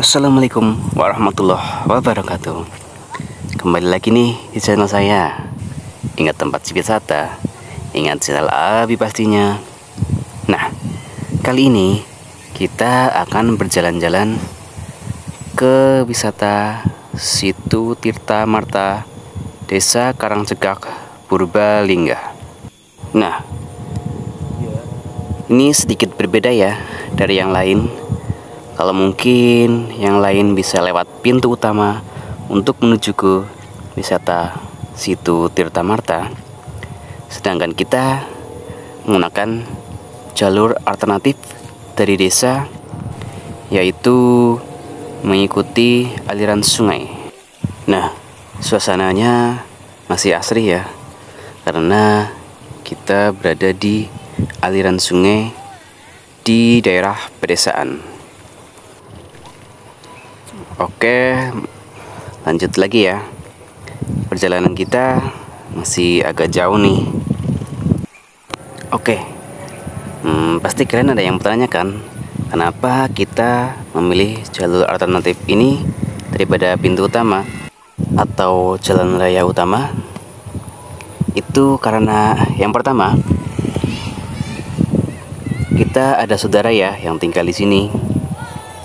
Assalamualaikum warahmatullahi wabarakatuh. Kembali lagi nih di channel saya. Ingat tempat wisata, ingat channel Abi pastinya. Nah, kali ini kita akan berjalan-jalan ke wisata Situ Tirta Marta, Desa Karangcegak, Purbalingga. Nah, ini sedikit berbeda ya dari yang lain. Kalau mungkin yang lain bisa lewat pintu utama untuk menuju ke wisata Situ Tirta Marta, sedangkan kita menggunakan jalur alternatif dari desa, yaitu mengikuti aliran sungai. Nah, suasananya masih asri ya, karena kita berada di aliran sungai di daerah pedesaan. Oke, lanjut lagi ya. Perjalanan kita masih agak jauh nih. Oke, pasti kalian ada yang bertanyakan, kenapa kita memilih jalur alternatif ini daripada pintu utama atau jalan raya utama? Itu karena yang pertama, kita ada saudara ya yang tinggal di sini.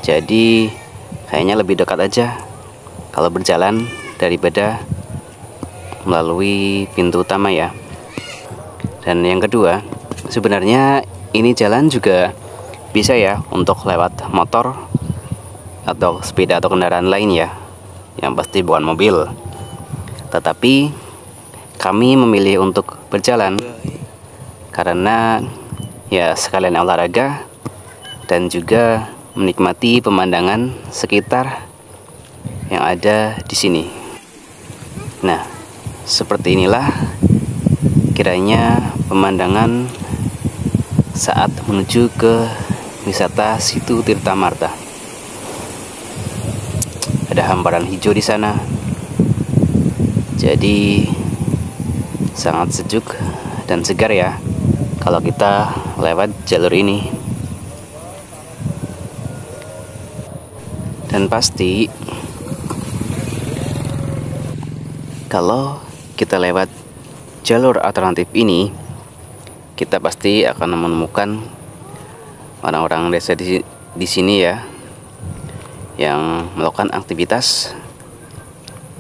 Jadi kayaknya lebih dekat aja kalau berjalan daripada melalui pintu utama ya. Dan yang kedua, sebenarnya ini jalan juga bisa ya untuk lewat motor atau sepeda atau kendaraan lain ya, yang pasti bukan mobil. Tetapi kami memilih untuk berjalan karena ya sekalian olahraga dan juga menikmati pemandangan sekitar yang ada di sini. Nah, seperti inilah kiranya pemandangan saat menuju ke wisata Situ Tirta Marta. Ada hamparan hijau di sana, jadi sangat sejuk dan segar ya kalau kita lewat jalur ini. Dan pasti kalau kita lewat jalur alternatif ini, kita pasti akan menemukan orang-orang desa di sini ya, yang melakukan aktivitas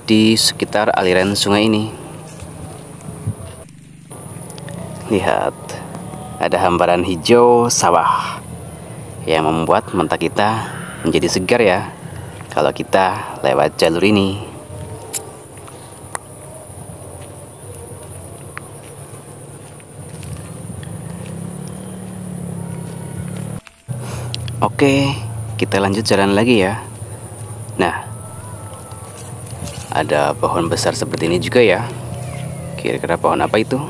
di sekitar aliran sungai ini. Lihat, ada hamparan hijau sawah yang membuat mata kita menjadi segar ya kalau kita lewat jalur ini. Oke, kita lanjut jalan lagi ya. Nah, ada pohon besar seperti ini juga ya. Kira-kira pohon apa itu?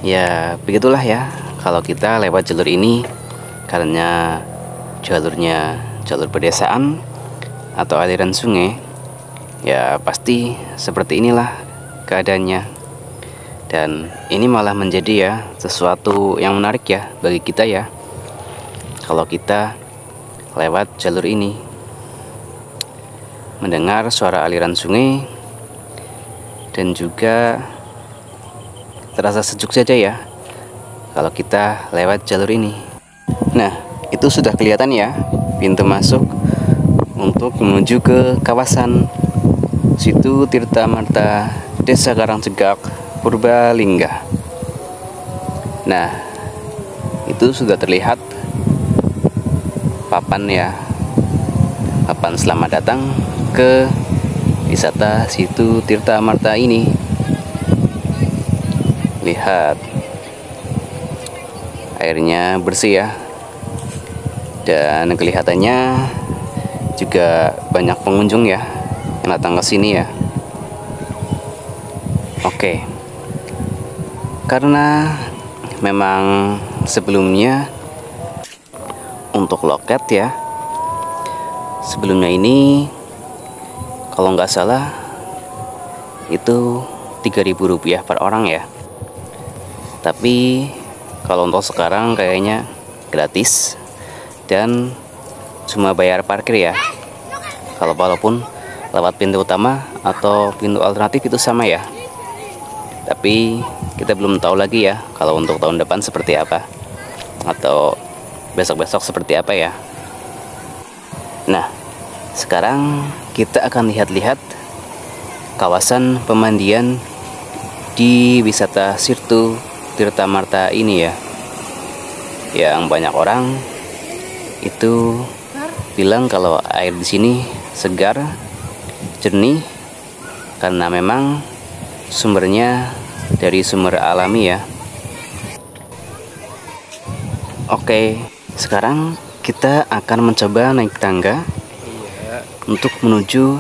Ya, begitulah ya kalau kita lewat jalur ini, karena jalurnya jalur pedesaan atau aliran sungai, ya pasti seperti inilah keadaannya. Dan ini malah menjadi ya sesuatu yang menarik ya bagi kita ya, kalau kita lewat jalur ini, mendengar suara aliran sungai dan juga terasa sejuk saja ya kalau kita lewat jalur ini. Nah, itu sudah kelihatan ya pintu masuk untuk menuju ke kawasan Situ Tirta Marta, Desa Karangcegak, Purbalingga. Nah, itu sudah terlihat papan ya, papan selamat datang ke wisata Situ Tirta Marta ini. Lihat, airnya bersih ya, dan kelihatannya juga banyak pengunjung ya yang datang ke sini ya. Oke, karena memang sebelumnya untuk loket ya, sebelumnya ini kalau nggak salah itu Rp3.000 per orang ya. Tapi kalau untuk sekarang kayaknya gratis, dan cuma bayar parkir ya. Kalau walaupun lewat pintu utama atau pintu alternatif itu sama ya. Tapi kita belum tahu lagi ya kalau untuk tahun depan seperti apa, atau besok-besok seperti apa ya. Nah, sekarang kita akan lihat-lihat kawasan pemandian di wisata Sirtu Tirtamarta ini ya. Yang banyak orang itu bilang kalau air di sini segar, jernih, karena memang sumbernya dari sumber alami ya. Oke, sekarang kita akan mencoba naik tangga untuk menuju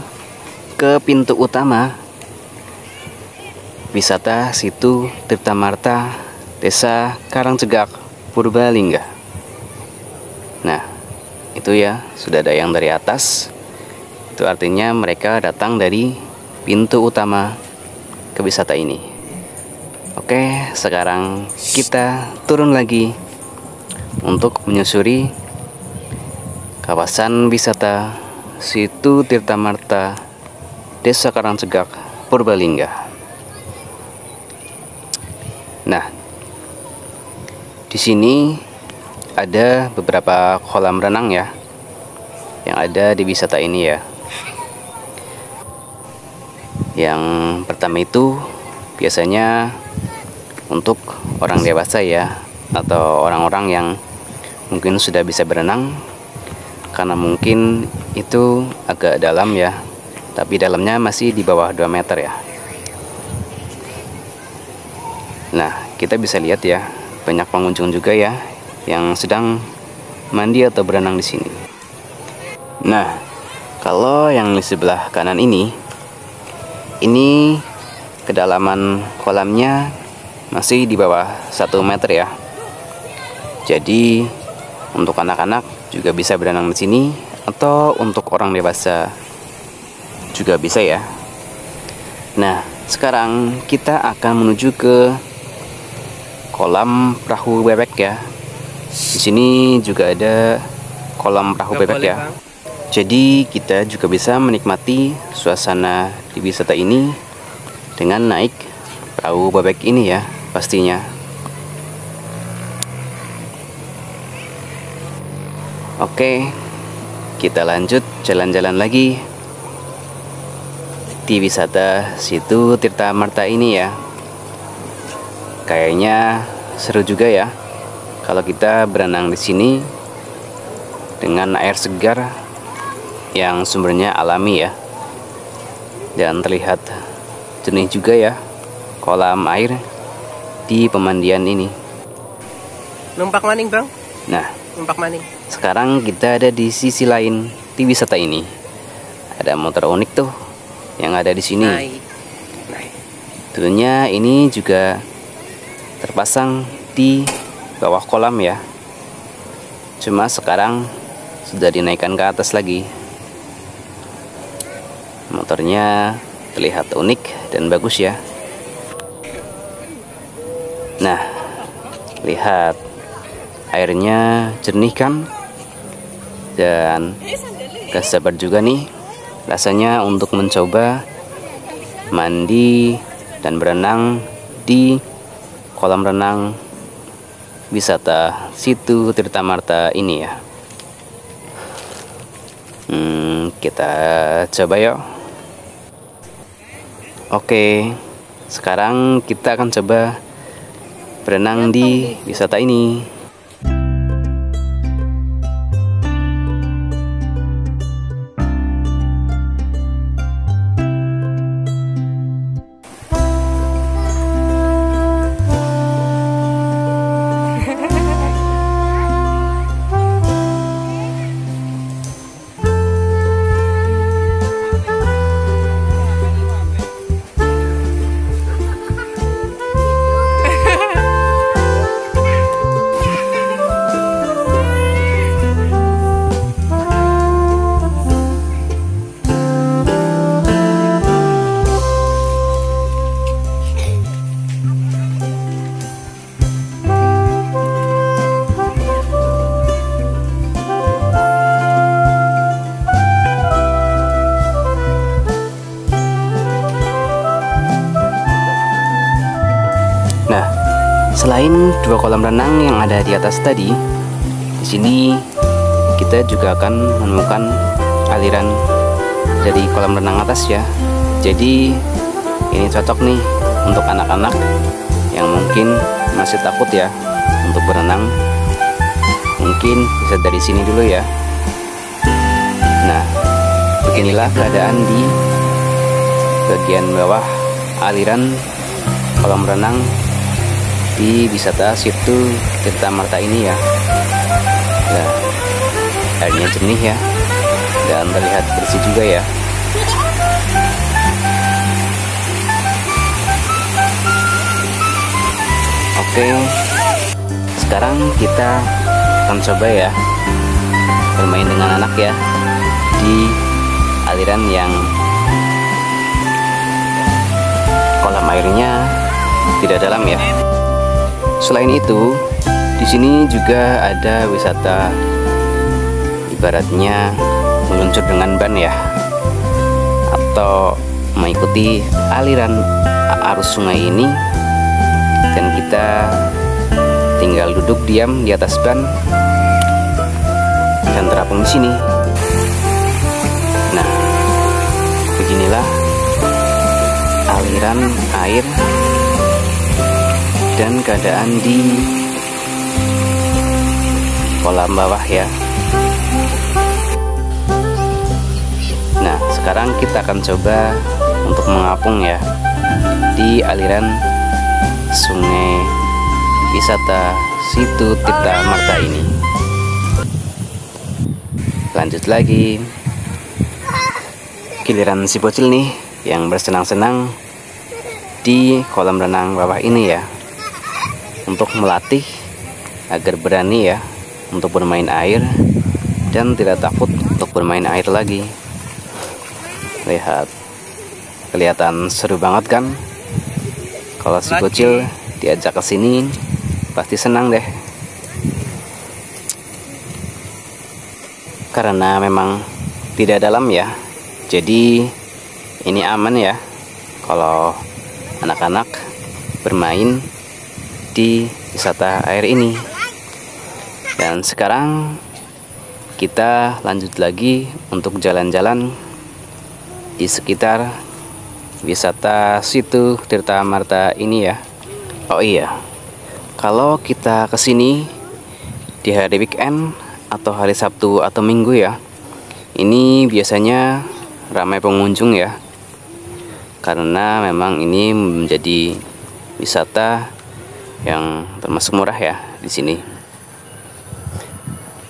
ke pintu utama wisata Situ Tirtamarta, Desa Karangjegak, Purbalingga. Nah, itu ya, sudah ada yang dari atas. Itu artinya mereka datang dari pintu utama ke wisata ini. Oke, sekarang kita turun lagi untuk menyusuri kawasan wisata Situ Tirtamarta, Desa Karangjegak, Purbalingga. Nah, di sini ada beberapa kolam renang ya yang ada di wisata ini ya. Yang pertama itu biasanya untuk orang dewasa ya, atau orang-orang yang mungkin sudah bisa berenang, karena mungkin itu agak dalam ya, tapi dalamnya masih di bawah 2 meter ya. Nah, kita bisa lihat ya, banyak pengunjung juga ya yang sedang mandi atau berenang di sini. Nah, kalau yang di sebelah kanan ini kedalaman kolamnya masih di bawah 1 meter ya. Jadi untuk anak-anak juga bisa berenang di sini, atau untuk orang dewasa juga bisa ya. Nah, sekarang kita akan menuju ke kolam perahu bebek ya. Di sini juga ada kolam perahu bebek ya. Jadi kita juga bisa menikmati suasana di wisata ini dengan naik perahu bebek ini ya, pastinya. Oke, kita lanjut jalan-jalan lagi di wisata Situ Tirtamarta ini ya. Kayaknya seru juga ya kalau kita berenang di sini dengan air segar yang sumbernya alami ya, dan terlihat jernih juga ya kolam air di pemandian ini. Numpak maning bang? Nah, Numpak maning. sekarang kita ada di sisi lain di wisata ini. Ada motor unik tuh yang ada di sini. Naik. Dulunya ini juga terpasang di bawah kolam ya. Cuma sekarang sudah dinaikkan ke atas lagi. Motornya terlihat unik dan bagus ya. Nah, lihat airnya jernih kan? Dan gak sabar juga nih rasanya untuk mencoba mandi dan berenang di kolam renang wisata Situ Tirtamarta ini ya. Kita coba yuk. Oke, sekarang kita akan coba berenang di wisata ini. Selain dua kolam renang yang ada di atas tadi, di sini kita juga akan menemukan aliran dari kolam renang atas ya. Jadi ini cocok nih untuk anak-anak yang mungkin masih takut ya untuk berenang. Mungkin bisa dari sini dulu ya. Nah, beginilah keadaan di bagian bawah aliran kolam renang di wisata Situ Tirta Marta ini ya. Nah, airnya jernih ya dan terlihat bersih juga ya. Oke, sekarang kita akan coba ya bermain dengan anak ya di aliran yang kolam airnya tidak dalam ya. Selain itu, di sini juga ada wisata ibaratnya meluncur dengan ban ya, atau mengikuti aliran arus sungai ini, dan kita tinggal duduk diam di atas ban dan terapung di sini. Nah, beginilah aliran air dan keadaan di kolam bawah ya. Nah, sekarang kita akan coba untuk mengapung ya di aliran sungai wisata Situ Tirta Marta ini. Lanjut lagi, giliran si bocil nih yang bersenang-senang di kolam renang bawah ini ya, untuk melatih agar berani ya untuk bermain air dan tidak takut untuk bermain air lagi. Lihat, kelihatan seru banget kan? Kalau si bocil diajak ke sini pasti senang deh. Karena memang tidak dalam ya, jadi ini aman ya kalau anak-anak bermain di wisata air ini. Dan sekarang kita lanjut lagi untuk jalan-jalan di sekitar wisata Situ Tirta Marta ini ya. Oh iya, kalau kita kesini di hari weekend atau hari Sabtu atau Minggu ya, ini biasanya ramai pengunjung ya, karena memang ini menjadi wisata yang termasuk murah ya di sini.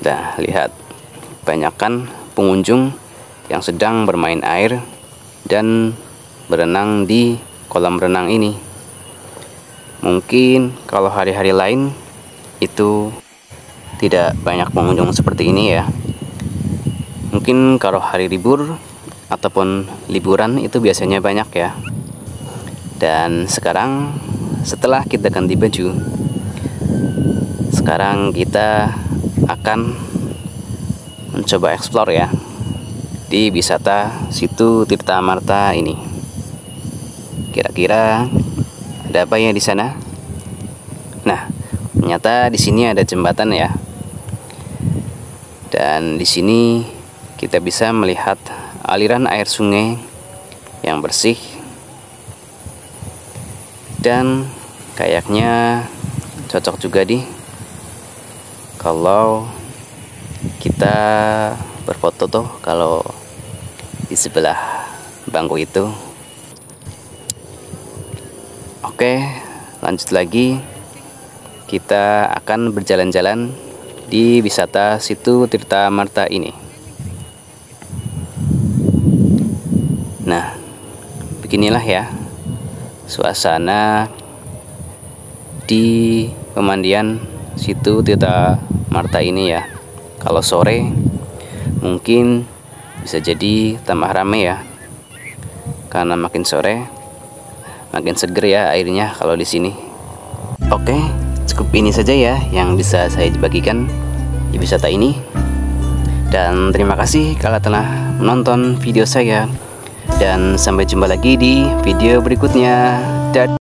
Nah, lihat, banyakkan pengunjung yang sedang bermain air dan berenang di kolam renang ini. Mungkin kalau hari-hari lain itu tidak banyak pengunjung seperti ini ya. Mungkin kalau hari libur ataupun liburan itu biasanya banyak ya. Dan sekarang setelah kita ganti baju, sekarang kita akan mencoba explore ya di wisata Situ Tirta Marta ini. Kira-kira ada apa ya di sana? Nah, ternyata di sini ada jembatan ya. Dan di sini kita bisa melihat aliran air sungai yang bersih. Dan kayaknya cocok juga kalau kita berfoto tuh kalau di sebelah bangku itu. Oke, lanjut lagi. Kita akan berjalan-jalan di wisata Situ Tirta Marta ini. Nah, beginilah ya suasana di pemandian Situ Tirta Marta ini ya. Kalau sore mungkin bisa jadi tambah rame ya, karena makin sore makin seger ya airnya kalau di sini. Oke, cukup ini saja ya yang bisa saya bagikan di wisata ini. Dan terima kasih kalau telah menonton video saya. Dan sampai jumpa lagi di video berikutnya. Dadah.